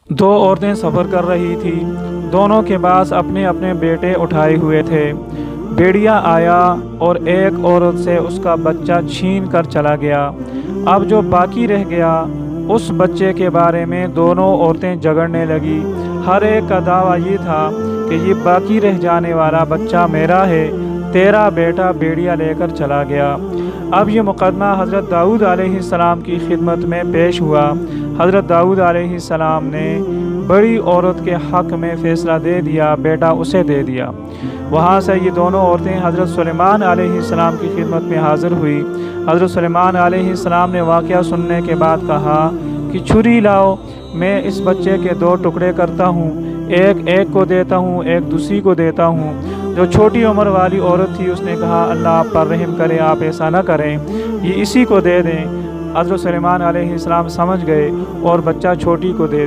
दो औरतें सफ़र कर रही थी। दोनों के पास अपने अपने बेटे उठाए हुए थे। भेड़िया आया और एक औरत से उसका बच्चा छीन कर चला गया। अब जो बाकी रह गया, उस बच्चे के बारे में दोनों औरतें झगड़ने लगी। हर एक का दावा ये था कि ये बाकी रह जाने वाला बच्चा मेरा है, तेरा बेटा भेड़िया लेकर चला गया। अब ये मुकदमा हज़रत दाऊद अलैहिस्सलाम की खिदमत में पेश हुआ। हज़रत दाऊद अलैहिस्सलाम ने बड़ी औरत के हक़ में फ़ैसला दे दिया, बेटा उसे दे दिया। वहाँ से ये दोनों औरतें हज़रत सुलेमान अलैहिस्सलाम की खिदमत में हाज़िर हुई। हज़रत सुलेमान अलैहिस्सलाम ने वाक़या सुनने के बाद कहा कि छुरी लाओ, मैं इस बच्चे के दो टुकड़े करता हूँ, एक एक को देता हूँ, एक दूसरी को देता हूँ। जो छोटी उम्र वाली औरत थी उसने कहा, अल्लाह आप पर रहम करे, आप ऐसा न करें, ये इसी को दे दें। हज़रत सुलेमान अलैहिस्सलाम समझ गए और बच्चा छोटी को दे